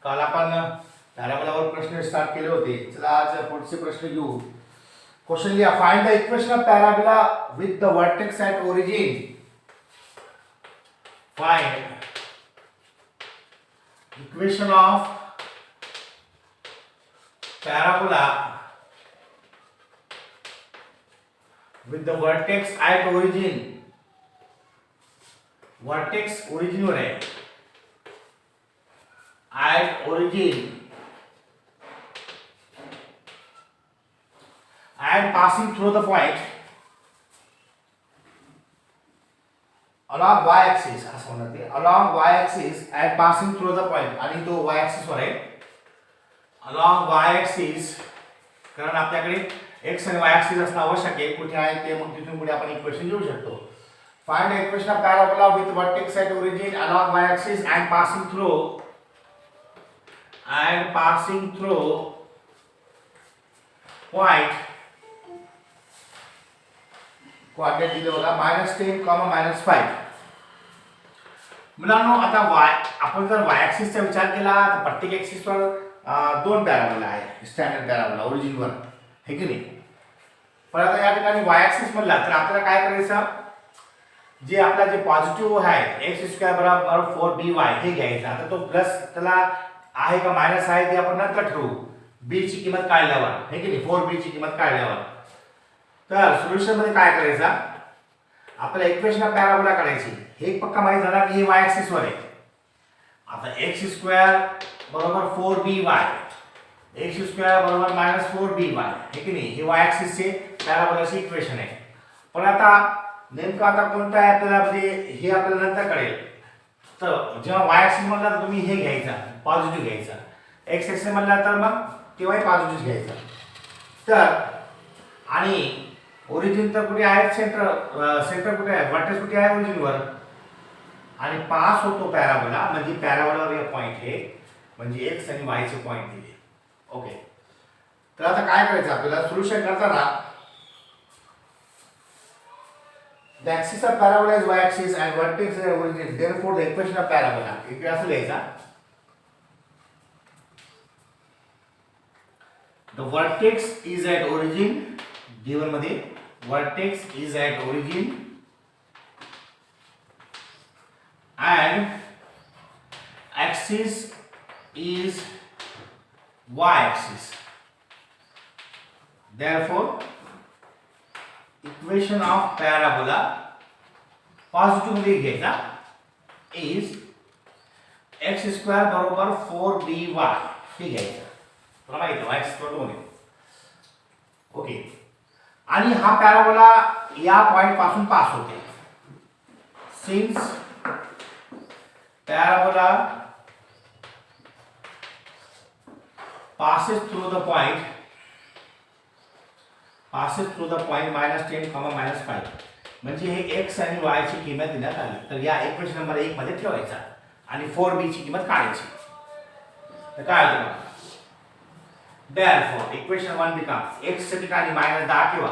काल आपण पॅराबोलावर प्रश्न स्टार्ट केले होते. चला आज पुढचे प्रश्न घेऊ. क्वेश्चन लिहा. Find the equation of parabola with the vertex at origin. Find equation of parabola with the vertex at origin. Vertex origin वर आहे. at origin and passing through the point along y axis असं म्हणतात ते. along y axis and passing through the point आणि तो y axis वर आहे. along y axis कारण आपल्याकडे x आणि y axis असणं आवश्यक आहे. कुठे आहे ते मग तिथून पुढे आपण इक्वेशन लिहू शकतो. find the equation of parabola with vertex at origin along y axis and passing through point coordinate दिले बघा -10, -5. मुलांनो आता y आपण जर y ऍक्सिस चा विचार केला तर प्रत्येक ऍक्सिस वर दोन पॅराबोला आहे. स्टँडर्ड पॅराबोला ओरिजिन वर आहे की नाही. पण आता या ठिकाणी y ऍक्सिस म्हणला तर आपल्याला काय करायचं, जे आपला जे पॉझिटिव्ह आहे x² बरोबर 4by हे घ्यायचं. आता तो प्लस त्याला आहे का मायनस आहे ते आपण नंतर ठरवू. b ची किंमत काढल्यावर आहे की नाही. 4b ची किंमत काढल्यावर तर सोल्युशन मध्ये काय करायचं, आपल्याला इक्वेशन ऑफ पॅराबोला काढायची. हे पक्का माहित झाला की हे y ऍक्सिस वर आहे. आता x² बरोबर 4by x² बरोबर -4by आहे की नाही. हे y ऍक्सिस चे पॅराबोलाची इक्वेशन आहे. पण आता नेमकं आता कोणतं आहे आपल्याला म्हणजे हे आपल्याला नंतर कळेल. तर जेव्हा y ऍक्सिस म्हणला तर तुम्ही हे घ्यायचा पॉझिटिव्ह घ्यायचा. x ऍक्सिस म्हणला तर मग तेव्हाही पॉझिटिव्ह घ्यायचा. तर आणि ओरिजिन तर कुठे आहे, सेंटर कुठे आहे, वर्टेक्स कुठे आहे ओरिजिन वर आणि पास होतो पॅराबोला म्हणजे पॅराबोलावर हे पॉइंट हे म्हणजे x आणि y चे पॉइंट दिले. ओके. तर आता काय करायचं आपल्याला सोल्युशन करताना the axis of parabola is y axis and vertex is origin, therefore the equation of parabola इकडे असं लिहायचा. the vertex is at origin given मध्ये vertex is at origin and axis is y axis, therefore equation of parabola positive मध्ये घ्यायचा is x² बरोबर 4by हे घ्यायचं. तुला माहिती आहे y² मध्ये. ओके. आणि हा पॅराबोला या पॉइंट पासून पास होते. Since parabola passes through the point -10, -5 म्हणजे हे x आणि y ची किंमत देण्यात आली. तर या इक्वेशन नंबर 1 मध्ये ठेवायचा आणि 4b ची किंमत काढायची. तर काय होतं therefore इक्वेशन 1 becomes x च्या ठिकाणी -10 ठेवा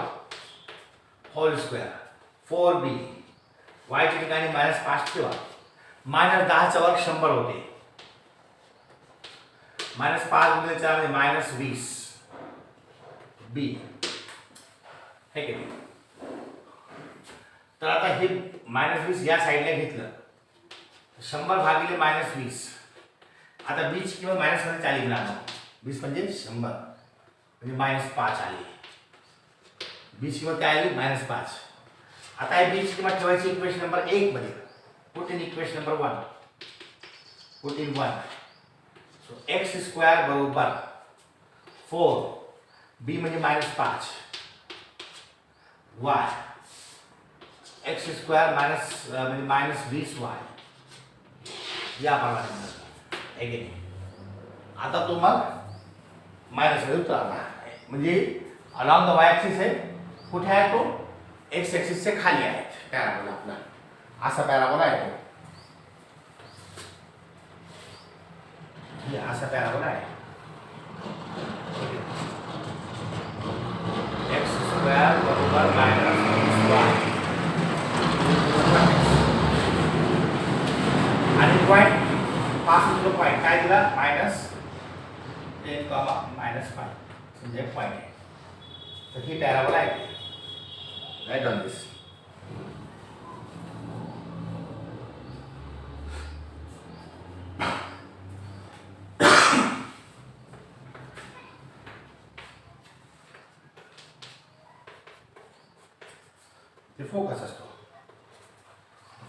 होल स्क्वेअर 4b, y च्या ठिकाणी -5 ठेवा. -10 चा वर्ग 100 होते. -5 गुणिले 4 म्हणजे -20 b हे किती. तर आता हे -20 या साईडला घेतलं 100 भागिले -20. आता b ची किंमत मायनस मध्ये आली ना. 20 म्हणजे 100 म्हणजे -5 आली. b ची किंमत काय आली -5. आता हे b ची किंमत ठेवायची इक्वेशन नंबर 1 मध्ये. Put in equation number 1. Put in 1. So x² बरोबर 4 b म्हणजे -5 y x² म्हणजे -20y या प्रमाणे आहे. आता तो मग मायनस मध्ये उतरला म्हणजे अलॉंग द y ऍक्सिस आहे. कुठे आहे तो x ऍक्सिस से खाली आहे पॅराबोला आपला. असा पॅराबोला आहे तो. हे असा पॅराबोला आहे. x² बरोबर -20y आणि पॉइंट पास होतो पॉइंट काय काय दिला -10, -5 म्हणजे एक पॉईंट आहे. तर ही पॅराबोला आहे. राईट ऑन दिस. ते फोकस असतो.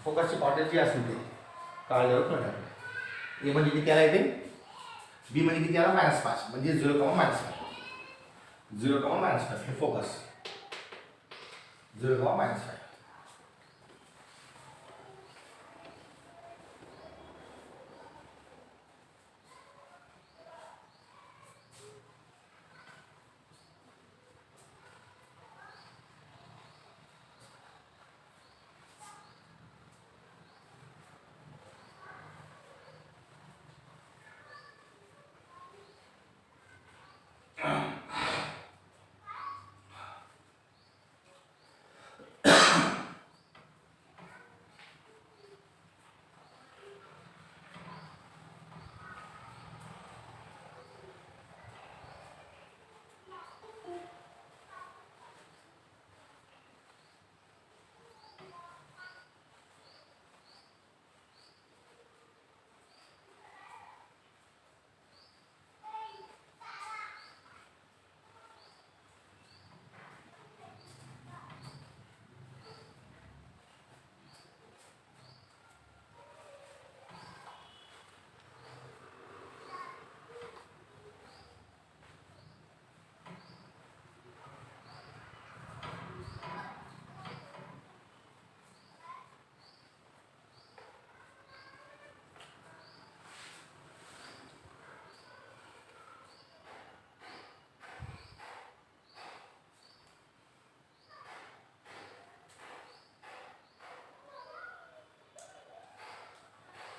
फोकसची क्वांटिटी जी असेल ते काळजावर कळणार. ए म्हणजे किती आला येते, बी म्हणजे किती आला -5 म्हणजे 0,-5 0,-5 हे फोकस 0,-5.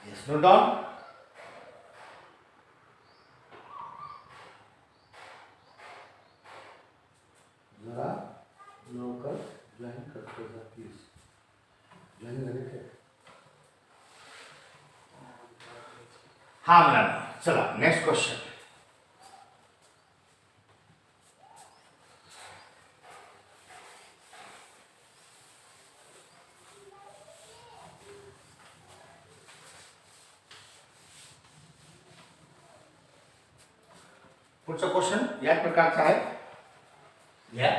Yes, note down. जरा लवकर जॉईन करतो जा प्लीज. जॉईन झाले काय? हा मुलांना चला नेक्स्ट क्वेश्चन. पुढचा क्वेश्चन या प्रकारचा आहे. या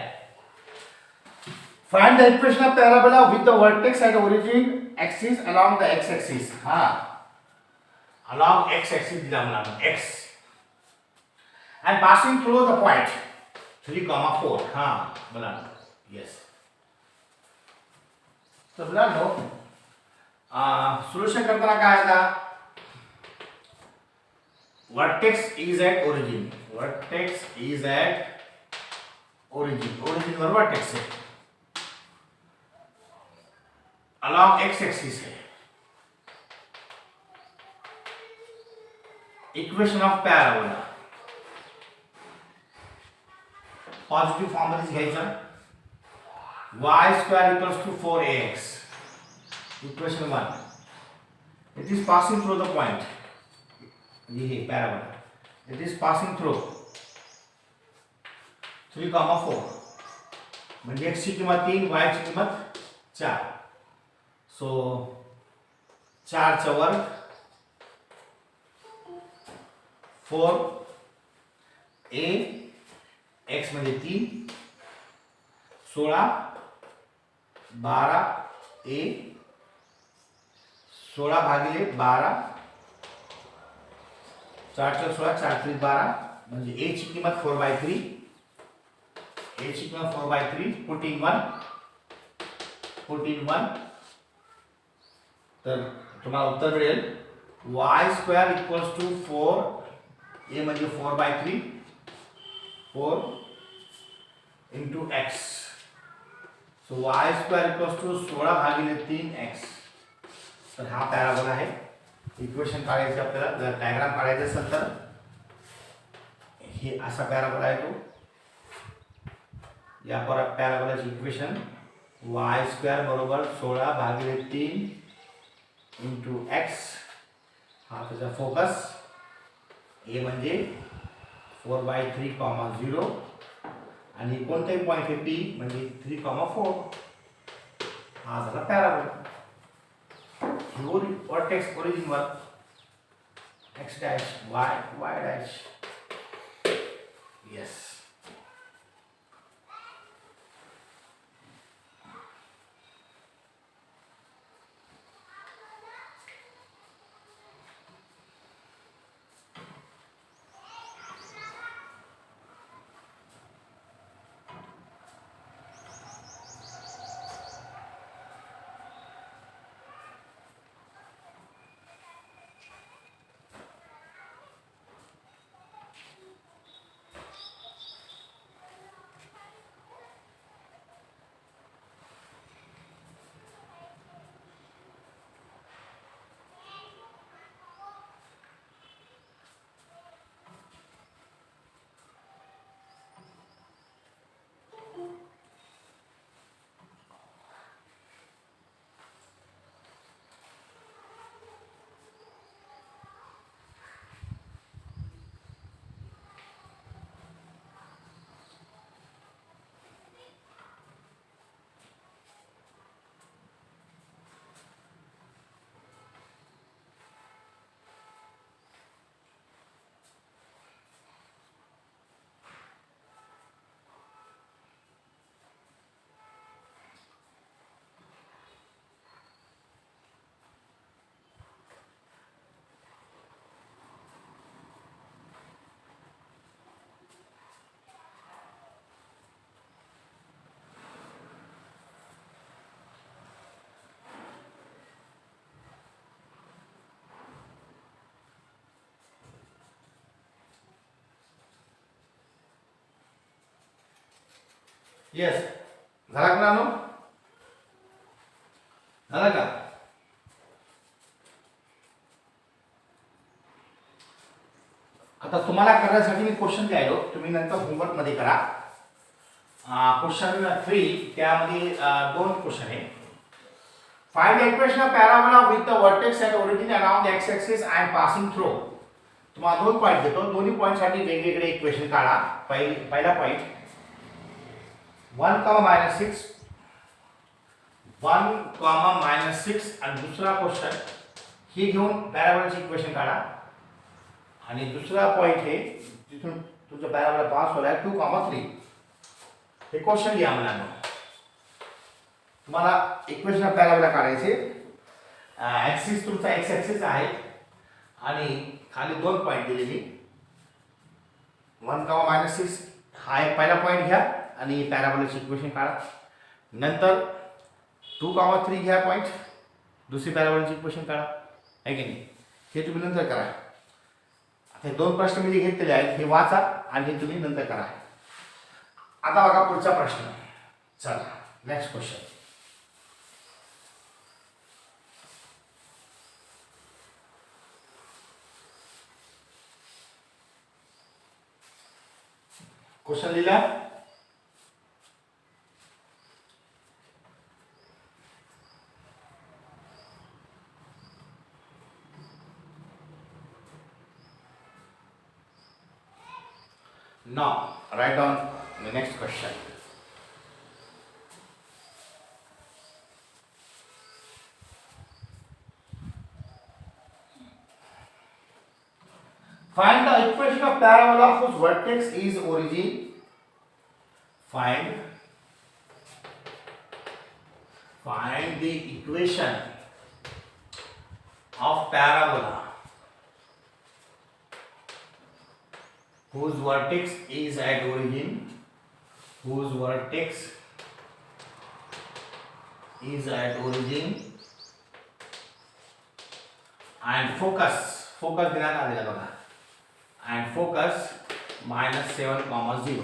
find the equation of parabola with the vertex at origin axis along the x axis. हा अलोंग एक्स एक्सिस दिला मला x and passing through the point 3,4. हा बोला यस. तर मुलांनो सोल्युशन करताना काय आता vertex is at origin. Vertex is at origin. Origin वर वर्टेक्स है अलॉन्ग एक्स एक्सिस है. Equation of parabola positive form मध्येच घ्यायचं. y² = 4ax. इक्वेशन 1. It is passing through the point. ये parabola. It is passing through 3,4 म्हणजे x ची किंमत 3, y ची किंमत 4. सो 4 चा वर्ग 4 a x म्हणजे 3 16 12 a 16 भागिले 12 4 × 16 4 × 12 म्हणजे a ची किंमत 4/3. a ची किंमत 4/3. 14 तर तुम्हाला उत्तर मिळेल y² = 4. a म्हणजे 4/3 4 × x. सो y² = 16 भागिले 3x. तर हा पॅराबोला आहे. इक्वेशन काढायचं आपल्याला. जर डायग्राम काढायचं असेल तर हे असा पॅराबोला आहे तो. या पॅराबोलाची इक्वेशन y² = 16 भागिले 3 × x. हा त्याचा फोकस ए म्हणजे 4/3, आणि कोणताही पॉईंट आहे पी म्हणजे 3, 4. हा झाला पॅराबोला. वर्टेक्स ओरिजिनवर x dash y dash. Yes. Yes. झाला का नानो? झाला का? आता तुम्हाला करण्यासाठी मी क्वेश्चन द्यायलो, तुम्ही नंतर होमवर्क मध्ये करा. क्वेश्चन 3 त्यामध्ये 2 क्वेश्चन आहे. Find the equation of parabola with the vertex at origin around the x axis and passing through. तुम्हाला 2 पॉईंट देतो, दोन्ही पॉईंट साठी वेगवेगळे इक्वेशन काढा. पहिला पॉईंट 1, -6 आणि दुसरा क्वेश्चन हे घेऊन पॅराबोलाची इक्वेशन काढा. आणि दुसरा पॉईंट हे जिथून तुमचा पॅराबोला पास होलाय 2, 3 हे क्वेश्चन लिहा मुलांना. तुम्हाला इक्वेशन ऑफ पॅराबोला काढायचे. ॲक्सिस तुमचा एक्स ॲक्सिस आहे आणि खाली 2 पॉईंट दिलेली. 1, -6 हा एक पहिला पॉईंट घ्या आणि पॅराबोलाची इक्वेशन काढा. नंतर 2, 3 घ्या पॉईंट, दुसरी पॅराबोलाची इक्वेशन काढा. आहे की नाही? हे तुम्ही नंतर करा. हे 2 प्रश्न मी जे घेतलेले आहेत हे वाचा आणि हे तुम्ही नंतर करा. आता बघा पुढचा प्रश्न. चला नेक्स्ट क्वेश्चन. क्वेश्चन लिहिला. Now write down the next question. Find the equation of parabola whose vertex is origin. Find the equation of parabola whose vertex is at origin, and focus देण्यात आलेला बघा. and focus -7, 0.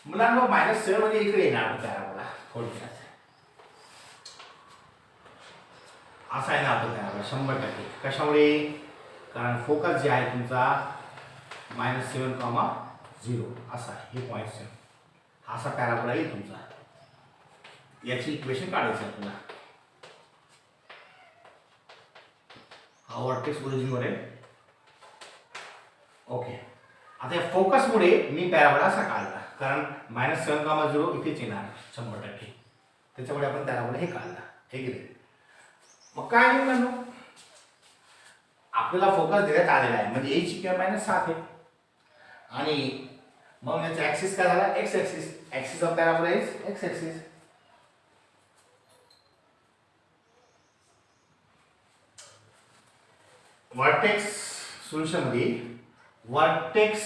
मुलांना -7 म्हणजे इकडे येणार parabola थोडक्यात असा आहे ना आपला पॅराबोला 100%. कशामुळे? कारण फोकस जे आहे तुमचा -7, 0 असा हे पॉईंट असा पॅराबोला आहे तुमचा. याची इक्वेशन काढायची आपल्याला. हा वर्टेक्स ओरिजिनवर आहे ओके. आता या फोकसमुळे मी पॅराबोला असा काढला, कारण -7,0 इथेच येणार 100%. त्याच्यामुळे आपण पॅराबोला हे काढला, हे की नाही. मग काय आहे मुलांनो, आपल्याला फोकस देण्यात आलेला आहे, म्हणजे एची किंमत -7 आहे. आणि मग याचा ॲक्सिस काय झाला, x axis. Axis of parabola is x axis. Vertex solution मध्ये vertex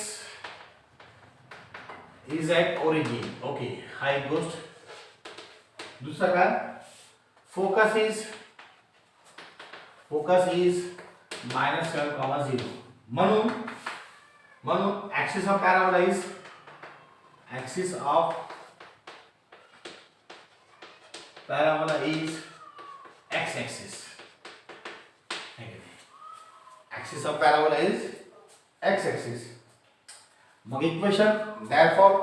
is at origin. Okay, हा एक गोष्ट. दुसरा काय, फोकस इज -7,0. म्हणून axis of parabola is x axis. Axis of parabola is x axis. मग equation, therefore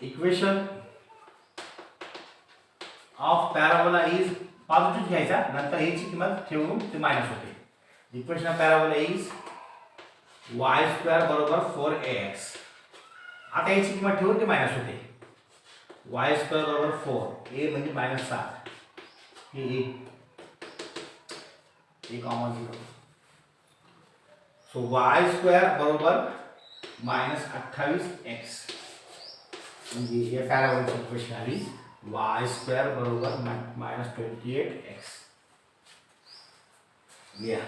equation of parabola is positive घ्यायचा, नंतर याची किंमत ठेवून ते मायनस होते. Equation of parabola is y² बरोबर 4ax. आता याची किंमत ठेवून ते मायनस होते. y² बरोबर 4, a म्हणजे -7, हे 1, 0. सो y² बरोबर -28x. म्हणजे या पॅराबोलाची इक्वेशन आली y² बरोबर -28x. या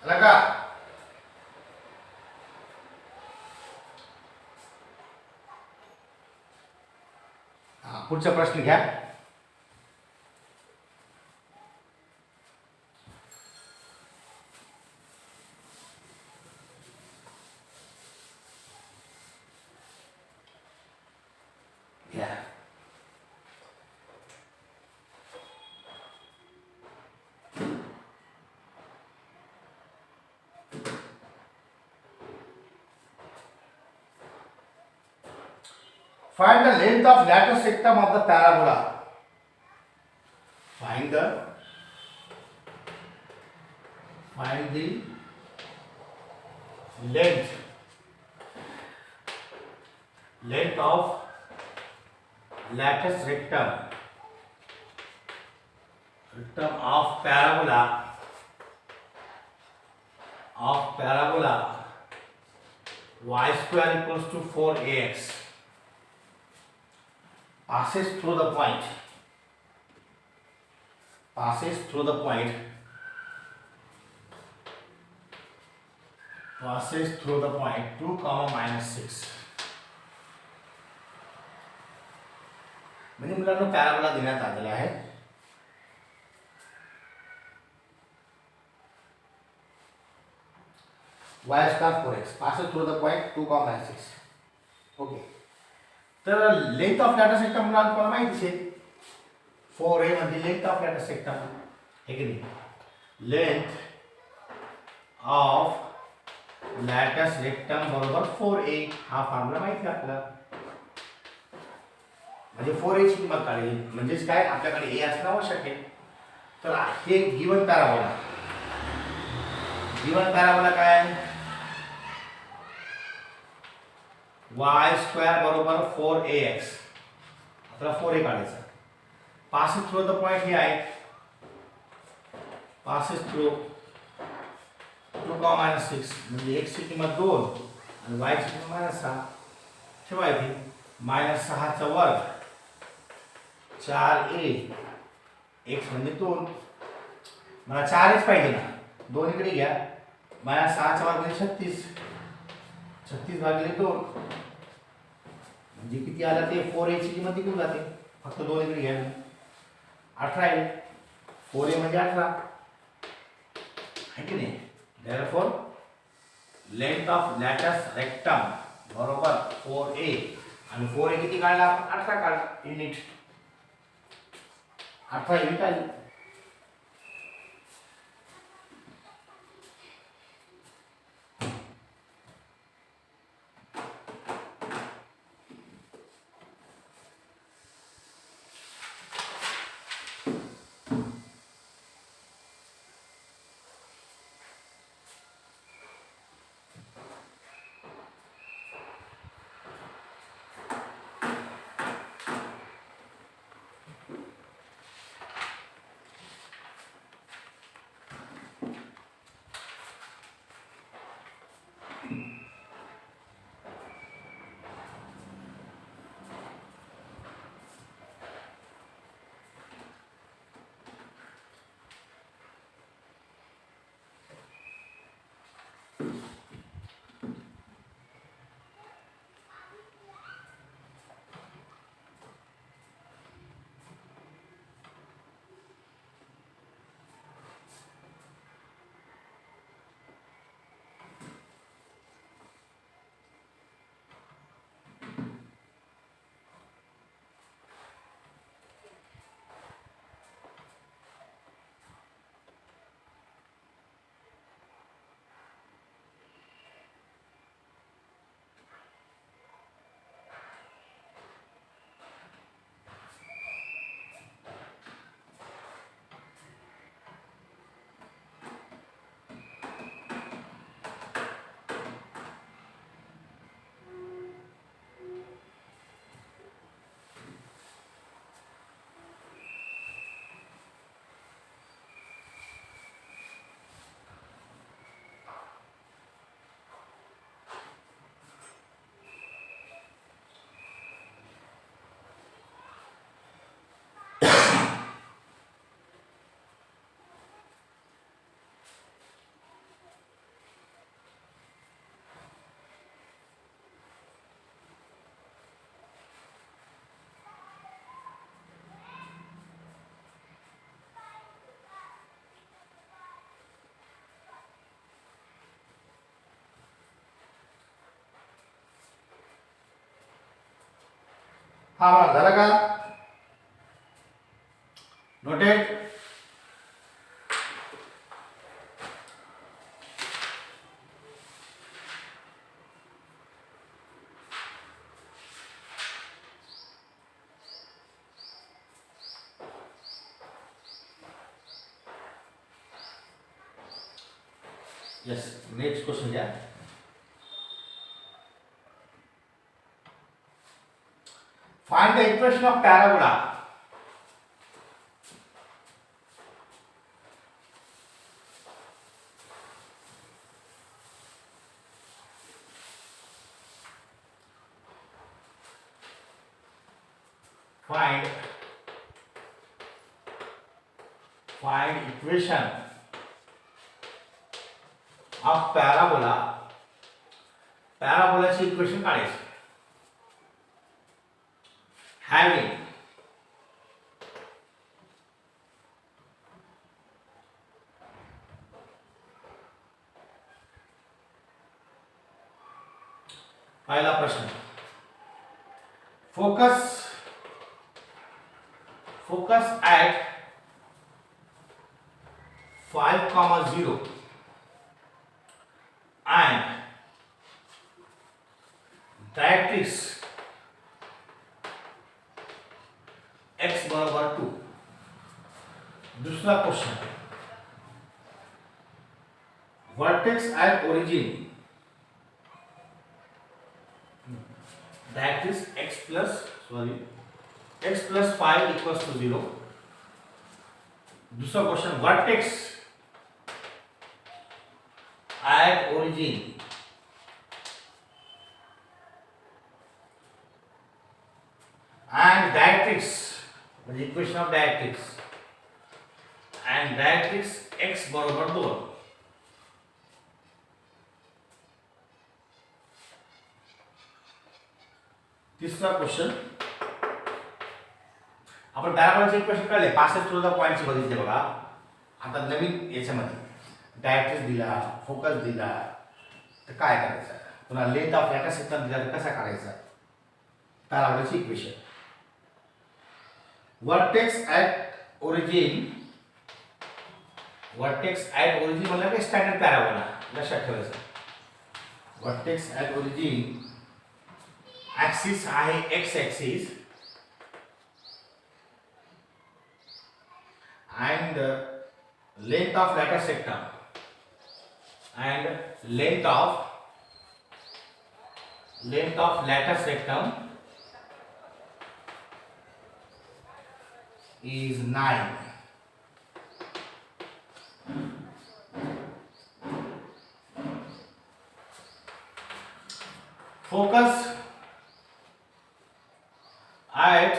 लगा. पुढचा प्रश्न घ्या. Find the length of lateral rectum of the parabola. Find the length of lateral rectum of parabola y square equals to 4ax passes through the point 2, -6. म्हणजे मुलांना पॅराबोला देण्यात आलेला आहे. y star 4x passes through the point 2, -6. Okay. तर length of latus सेक्टम तुम्हाला माहितीच आहे. 4a म्हणजे लेंथ ऑफ लॅटर सेक्टम आहे की नाही. लेंथ ऑफ लॅटस रेक्टम बरोबर 4a हा फॉर्म्युला माहिती आहे आपल्याला. म्हणजे 4a ची किंमत काढली म्हणजेच काय आपल्याकडे a असणं आवश्यक आहे. तर हे गिवन पॅराबोला काय y स्क्वेअर बरोबर 4ax. आपल्याला 4a काढायचा. पासेस थ्रू द पॉइंट हे आहे. पासेस थ्रू 2, -6 म्हणजे x ची किंमत 2 आणि y ची किंमत -6 ठेवायची. -6 चा वर्ग 4a x म्हणजे 2. मला 4च पाहिजे ना. 2 इकडे घ्या. -6 चा वर्ग म्हणजे 36. 36 भागिले 2 म्हणजे किती आला ते 4a ची किंमत निघून जाते. फक्त 2 इकडे घ्या. 18 आहे. 4a म्हणजे 18 आहे की नाही. therefore लेंथ ऑफ लॅटस रेक्टम बरोबर 4a आणि 4a किती काढला आपण 18 काढला युनिट. 18 युनिट आली. हा भाग झाला का नोटेड. यस नेक्स्ट क्वेश्चन घ्या. Find the equation of parabola. find equation of parabola. पॅराबोलाची इक्वेशन काढायची. having पहिला प्रश्न focus at 5 comma 0 and directrix x बराबर 2. दूसरा question, vertex at origin directrix x plus 5 equals to 0. दूसरा question, vertex at origin and directrix, the equation of directrix and directrix x बराबर 2. तीसरा question, आपण पॅराबोलाचे equation कळले, 65 points बघितले बघा. आता नवीन याच्यामध्ये डायरेक्ट्रिक्स दिला, फोकस दिला, तर काय करायचं, पुन्हा लेंथ ऑफ लॅटर सेक्शन दिला तर कसा काढायचा पॅराबोलाचे इक्वेशन. वर्टेक्स ॲट ओरिजिन म्हणजे काय, स्टँडर्ड पॅराबोला लक्षात ठेवायचं. वर्टेक्स ॲट ओरिजिन ॲक्सिस आहे x axis and length of lateral sectum is 9. Focus at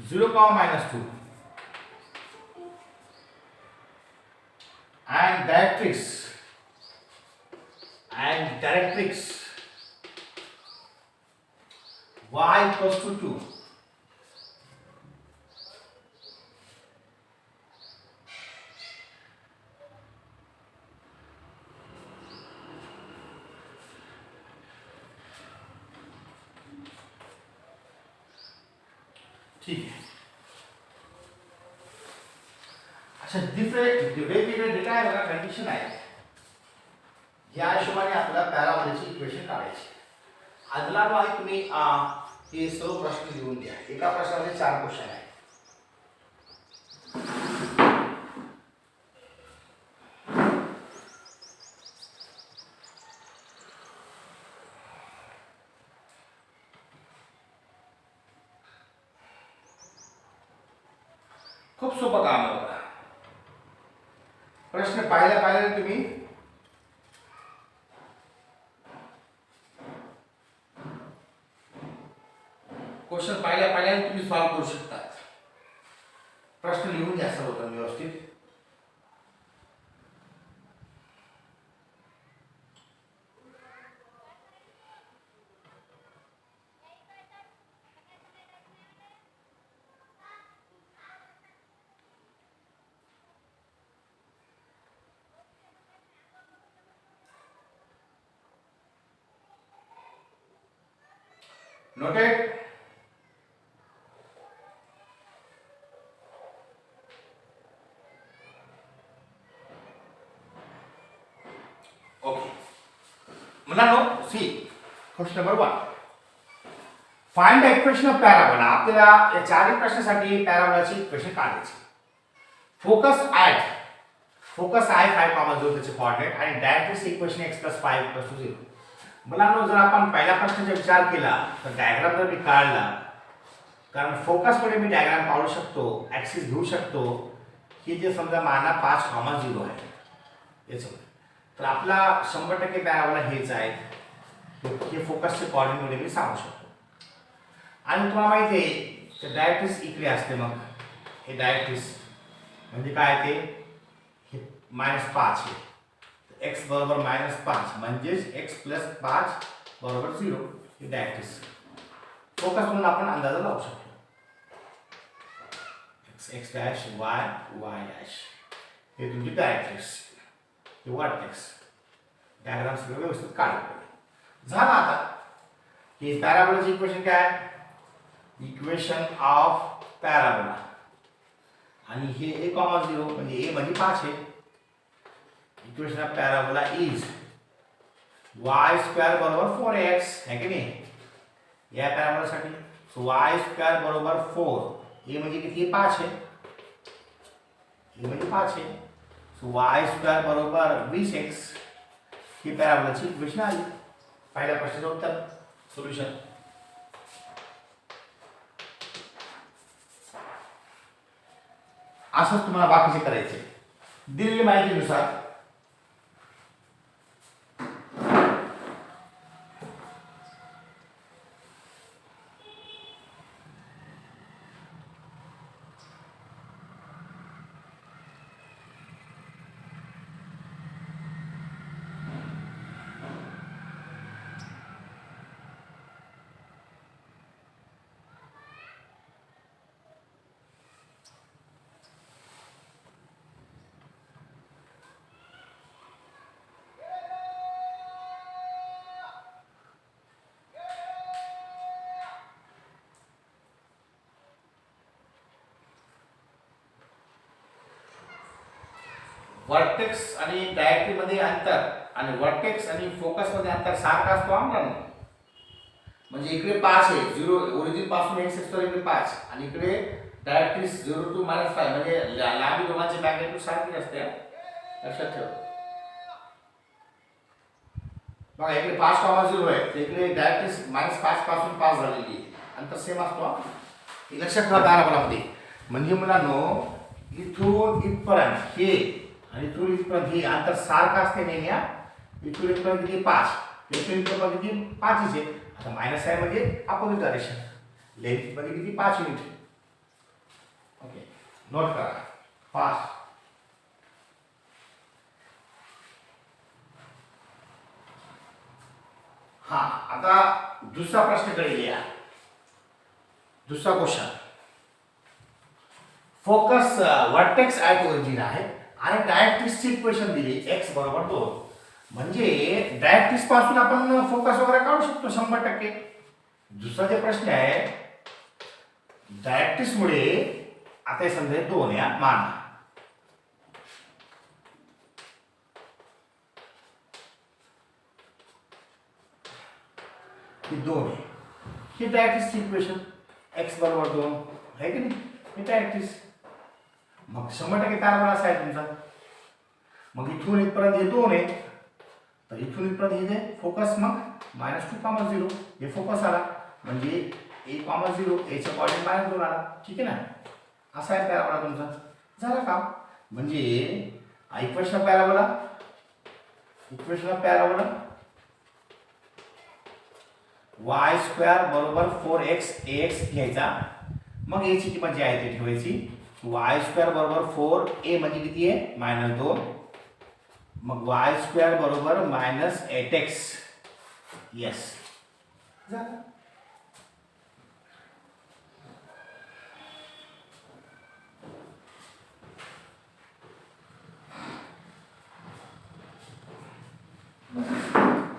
0, -2 and directrix y equals to 2. ठीक आहे. अशा डिफरंट वेगवेगळे डेटा आहे बघा, कंडिशन आहे. या हिशोबाने आपल्याला पॅराबोलाची इक्वेशन काढायची. आदला भाग तुम्ही हे सर्व प्रश्न लिहून घ्या. एका प्रश्नामध्ये 4 क्वेश्चन आहे. खूप सोपं काम आहे बघा. प्रश्न पाहिल्या तुम्ही क्वेश्चन पाहिल्या तुम्ही सॉल्व करू शकता. प्रश्न लिहून घ्या सर्वजण व्यवस्थित. Noted. Okay. मुलांनो, see question number 1. Find the equation of parabola. आपल्याला या चारही प्रश्नासाठी पॅराबोलाची इक्वेशन काढायची. फोकस आहे 5, 0 त्याचे कोऑर्डिनेट आणि डायरेक्ट्रिक्स इक्वेशन x + 5 = 0. मुलांनो, जर आपण पहिल्या प्रश्नाचा विचार केला तर डायग्राम जर मी काढला, कारण फोकस मध्ये मी डायग्राम काढू शकतो, ॲक्सिस घेऊ शकतो, की जे समजा माना 5, 0 आहे याच्यामध्ये, तर आपला 100% पॅराबोला हेच आहे. हे फोकसचे कोऑर्डिनेट मध्ये मी सांगू शकतो. आणि तुम्हाला माहिती आहे की डायरेक्ट्रिक्स इकडे असते. मग हे डायरेक्ट्रिक्स म्हणजे काय ते, हे -5 आहे. x बरोबर -5 म्हणजेच x + 5 बरोबर 0. हे डायरेक्ट्रिक्स फोकस म्हणून आपण अंदाजा लावू शकतो. x डॅश y डॅश हे तुमची डायरेक्ट्रिक्स, हे वर्टेक्स. डायग्राम सगळं व्यवस्थित काढलं झालं. आता हे पॅराबोलाची इक्वेशन काय आहे? Equation of parabola. आणि हे a, 0 म्हणजे a म्हणजे 5 आहे. Equation of parabola is y square बरोबर 4x है की नाही या पॅराबोलासाठी. सो y स्क्वेअर बरोबर 4, a म्हणजे किती 5 आहे, a म्हणजे 5 आहे. सो y स्क्वेअर बरोबर 20x ही पॅराबोलाची इक्वेशन आली. पहिल्या प्रश्नाचं उत्तर सोल्युशन. असंच तुम्हाला बाकीचे करायचे दिलेली माहितीनुसार. वर्टेक्स आणि डायरेक्ट्री मध्ये अंतर आणि वर्टेक्स आणि फोकस मध्ये अंतर सारखा असतो आम्हाला. म्हणजे इकडे 5 आहे, 0 ओरिजिन पासून x असतो इकडे 5 आणि इकडे डायरेक्ट्री 0 to -5 म्हणजे लांबी दोघांची मॅग्निट्यूड सारखी असते. लक्षात ठेवा. बघा इकडे 5, 0 आहे तर इकडे डायरेक्ट्री -5 पासून 5 झालेली आहे. अंतर सेम असतो. हे लक्षात ठेवा पॅराबोलामध्ये. म्हणजे मुलांनो इथून इथपर्यंत हे आणि इथून इथपर्यंत हे अंतर सारखं असते नेहमी. इथून इथपर्यंत किती 5, इथून इथपर्यंत किती 5 आहे. आता मायनस आहे म्हणजे अपोजिट डायरेक्शन. लेंथ मध्ये किती 5 युनिट. ओके नोट करा 5. हा आता दुसरा प्रश्नाकडे या. दुसरा question. Focus vertex at origin आहे आणि डायरेक्ट्रिक्सची इक्वेशन दिली x बरोबर 2. म्हणजे डायरेक्ट्रिक्स पासून आपण फोकस वगैरे काढू शकतो 100%. दुसरा जे प्रश्न आहे डायरेक्ट्रिक्स मुळे आता हे समजा 2 या मान ही 2 आहे. ही डायरेक्ट्रिक्सची इक्वेशन x बरोबर 2 आहे की नाही. ही डायरेक्ट्रिक्स मग 100% पॅराबोला असा आहे तुमचा. मग इथून इथपर्यंत हे 2 आहे तर इथून इथपर्यंत हे फोकस मग -2, 0 हे फोकस आला म्हणजे a, 0 a चा कोऑर्डिनेट -2 आला. ठीक आहे ना. असा आहे पॅराबोला तुमचा. झाला का. म्हणजे equation of parabola y square बरोबर 4x ax घ्यायचा. मग a ची किंमत जी आहे ती ठेवायची. y स्क्वेअर बरोबर 4a म्हणजे किती आहे -2. मग y स्क्वेअर बरोबर -8x. यस झालं.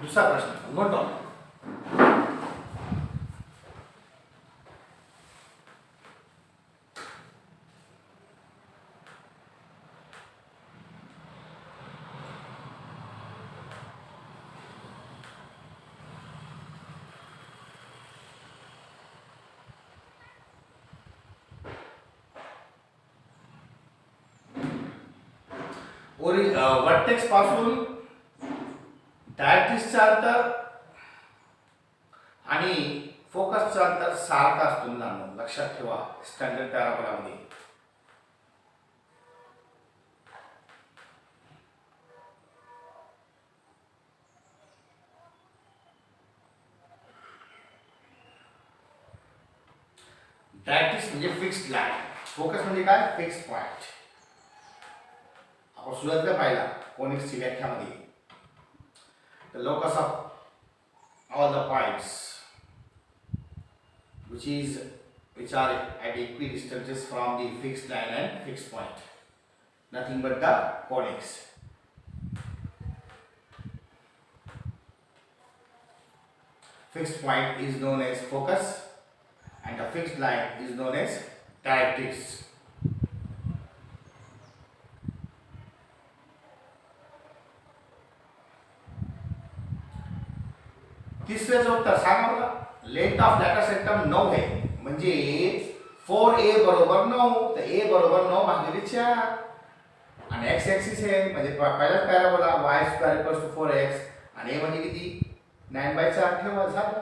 दुसरा प्रश्न नोट डाउन. वर्टेक्स पासून डायरेक्ट्रिक्सचं अंतर आणि फोकसचं अंतर सारखं असतो ना. लक्षात ठेवा स्टँडर्ड पॅराबोलामध्ये. डायरेक्ट्रिक्स म्हणजे फिक्स्ड लाईन, फोकस म्हणजे काय फिक्स्ड पॉइंट. आपण सुरुवातीला पाहिला कोनिक्सची व्याख्यामध्ये. The locus of all the points which are at equidistances from the fixed line and fixed point, nothing but the conics. fixed point is known as focus and a fixed line is known as directrix. तिसऱ्याचं उत्तर सांगा बघा. Length of latus rectum 9 आहे म्हणजे 4a बरोबर 9 तर a बरोबर 9 भागिले 4 आणि x ऍक्सिस आहे म्हणजे पहिलाच पॅराबोला y² 4x आणि a म्हणजे किती 9/4 ठेवा झालं.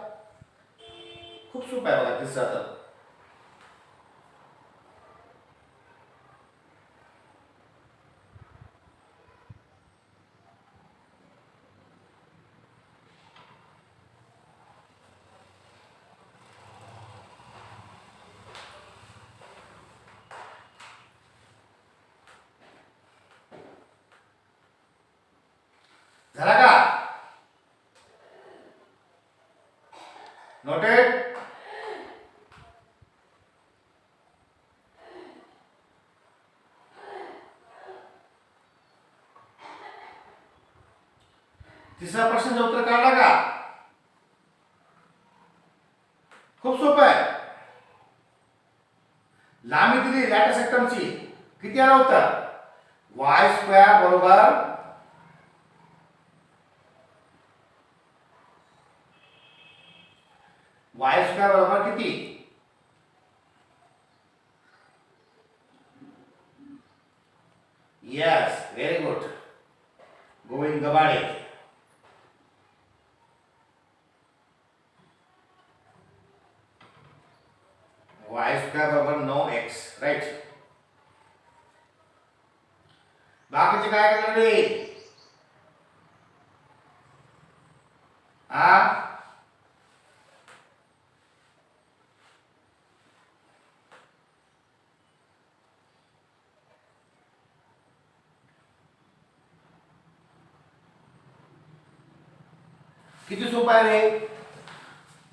खूप सोपं आहे बघा तिसरा तर. झाला का? नोटेड. तिसरा प्रश्नाचं उत्तर काढला का? खूप सोपं आहे. लांबी दिली लॅटर सेक्टमची किती आलं उत्तर y² बरोबर y² बरोबर किती yes very good Govind Gabade. y² बरोबर 9x राईट. बाकीचे काय करणार रे हा किती सोपं आहे रे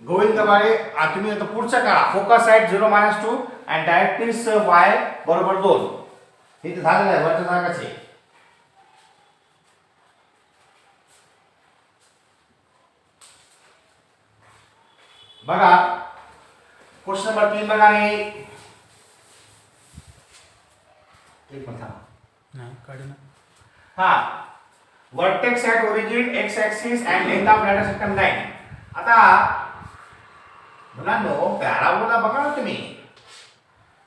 गोविंद गबाडे. तुम्ही आता पुढचा काढा. फोकस साइड 0-2 आणि डायरेक्ट्रिक्स y बरोबर 2 हे तर झालेलं आहे वरच्या जागाचे. बघा क्वेश्चन नंबर 3 बघा रे. एक मिनिट थांबा. नाही काढू ना. हा vertex at origin x axis and length of latus rectum 9. आता मुलांनो पॅराबोला बघा ना तुम्ही.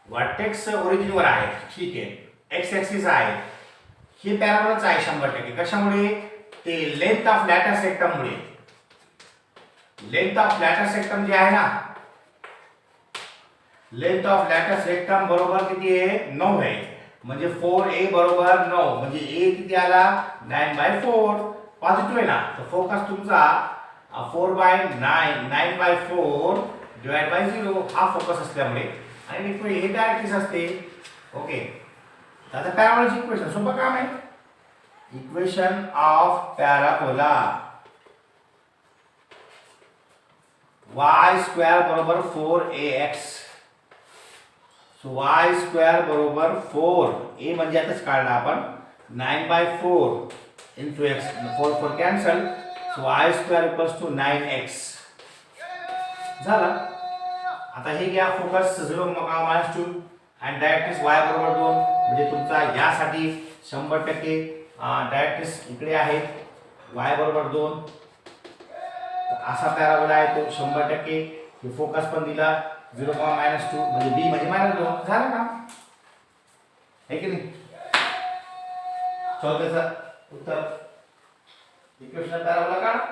वर्टेक्स ओरिजिन वर आहे ठीक आहे x ऍक्सिस आहे हे पॅराबोलाच आहे 100%. कशामुळे ते लेंथ ऑफ लॅटर सेक्टम मुळे. लेंथ ऑफ लॅटर सेक्टम जे आहे ना लेंथ ऑफ लॅटर सेक्टम बरोबर किती आहे 9 आहे म्हणजे 4a बरोबर 9 म्हणजे a किती आला 9/4 पॉझिटिव्ह आहे ना. तर फोकस तुमचा 4/9 9/4 डिवाइड बाय 0 हा फोकस असल्यामुळे आणि हे डायरेक्ट्रिक्स असते. ओके आता पॅराबोलाची इक्वेशन सोपं काम आहे. इक्वेशन ऑफ पॅराबोला y² बरोबर 4ax. सो y² बरोबर 4 a म्हणजे आताच काढला आपण 9/4 into x 4 cancel. So y² 9x झाला. आता हे घ्या फोकस 0-2 आणि डायरेक्ट्रिक्स y बरोबर 2 म्हणजे तुमचा यासाठी 100% डायरेक्ट्रिक्स इकडे आहे y बरोबर 2. असा पॅराबोला आहे तो 100%. हे फोकस पण दिला 0, -2 म्हणजे b म्हणजे -2 झालं का आहे की नाही. चौथ्याचं उत्तर इक्वेशन पॅराबोला काढा.